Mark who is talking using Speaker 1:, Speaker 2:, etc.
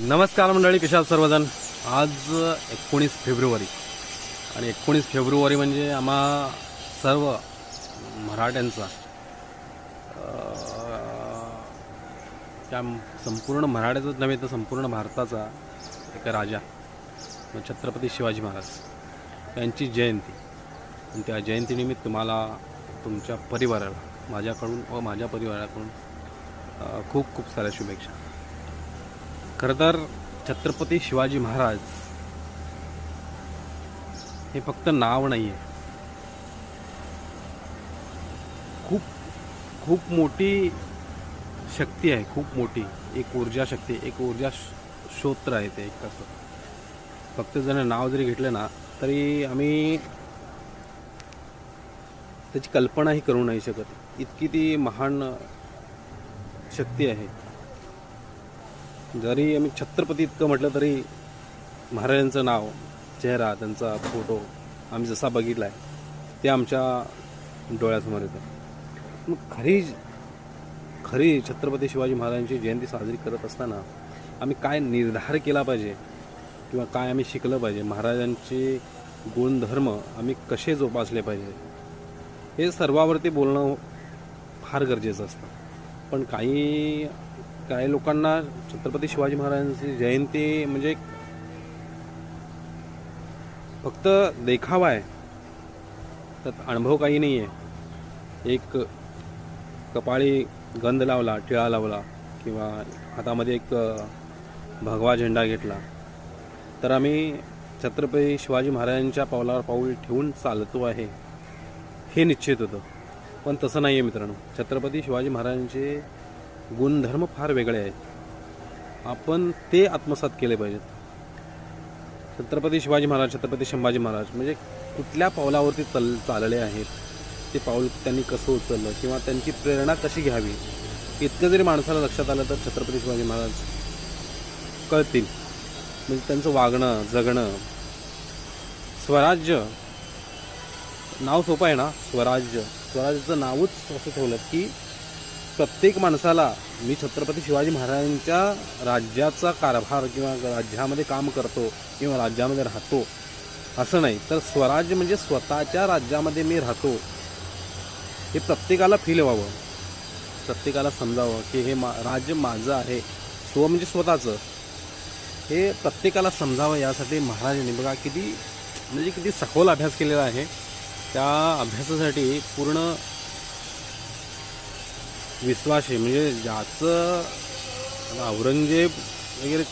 Speaker 1: नमस्कार मंडळी, कशा आहात सर्वजण. आज 19 फेब्रुवारी आणि 19 फेब्रुवारी म्हणजे आम्हा सर्व मराठ्यांचा त्या संपूर्ण मराठ्याचाच नव्हे तर संपूर्ण भारताचा एक राजा छत्रपती शिवाजी महाराज यांची जयंती. आणि त्या जयंतीनिमित्त तुम्हाला तुमच्या परिवाराला माझ्याकडून व माझ्या परिवाराकडून खूप खूप साऱ्या शुभेच्छा. खरं तर छत्रपती शिवाजी महाराज हे फक्त नाव नाही आहे, खूप खूप मोठी शक्ती आहे, खूप मोठी एक ऊर्जा शक्ती, एक ऊर्जा स्रोत आहे ते. एक कसं फक्त जर नाव जरी घेतलं ना तरी आम्ही त्याची कल्पनाही करू नाही शकत, इतकी ती महान शक्ती आहे. जरी आम्ही छत्रपती इतकं म्हटलं तरी महाराजांचं नाव, चेहरा, त्यांचा फोटो आम्ही जसा बघितला आहे ते आमच्या डोळ्यासमोर येतं. मग खरी छत्रपती शिवाजी महाराजांची जयंती साजरी करत असताना आम्ही काय निर्धार केला पाहिजे किंवा काय आम्ही शिकलं पाहिजे, महाराजांचे गुणधर्म आम्ही कसे जोपासले पाहिजे, हे सर्वावरती बोलणं फार गरजेचं असतं. पण काही लोकांना छत्रपती शिवाजी महाराजांची जयंती म्हणजे फक्त देखावा आहे, त्यात अनुभव काही नाही आहे. एक कपाळी गंध लावला, टिळा लावला किंवा हातामध्ये एक भगवा झेंडा घेतला तर आम्ही छत्रपती शिवाजी महाराजांच्या पावलावर पाऊल ठेवून चालतो आहे हे निश्चित होतं. पण तसं नाही आहे मित्रांनो. छत्रपती शिवाजी महाराजांचे गुणधर्म फार वेगळे आहेत, आपण ते आत्मसात केले पाहिजेत. छत्रपती शिवाजी महाराज, छत्रपती संभाजी महाराज म्हणजे कुठल्या पावलावरती चालले आहेत, ते पाऊल त्यांनी कसं उचललं किंवा त्यांची प्रेरणा कशी घ्यावी, इतकं जरी माणसाला लक्षात आलं तर छत्रपती शिवाजी महाराज कळतील. म्हणजे त्यांचं वागणं, जगणं, स्वराज्य नाव सोपं आहे ना, स्वराज्याचं नावच असं ठेवलं की प्रत्येक माणसाला मी छत्रपती शिवाजी महाराजांच्या राज्याचा कारभार किंवा राज्यामध्ये काम करतो किंवा राज्यामध्ये राहतो असं नाही, तर स्वराज्य म्हणजे स्वतःच्या राज्यामध्ये मी राहतो हे प्रत्येकाला फील व्हावं, प्रत्येकाला समजावं की हे राज्य माझं आहे. स्व म्हणजे स्वतःचं, हे प्रत्येकाला समजावं. यासाठी महाराजांनी बघा किती सखोल अभ्यास केलेला आहे. त्या अभ्यासासाठी पूर्ण विश्वास आहे. म्हणजे ज्याचं औरंगजेब वगैरे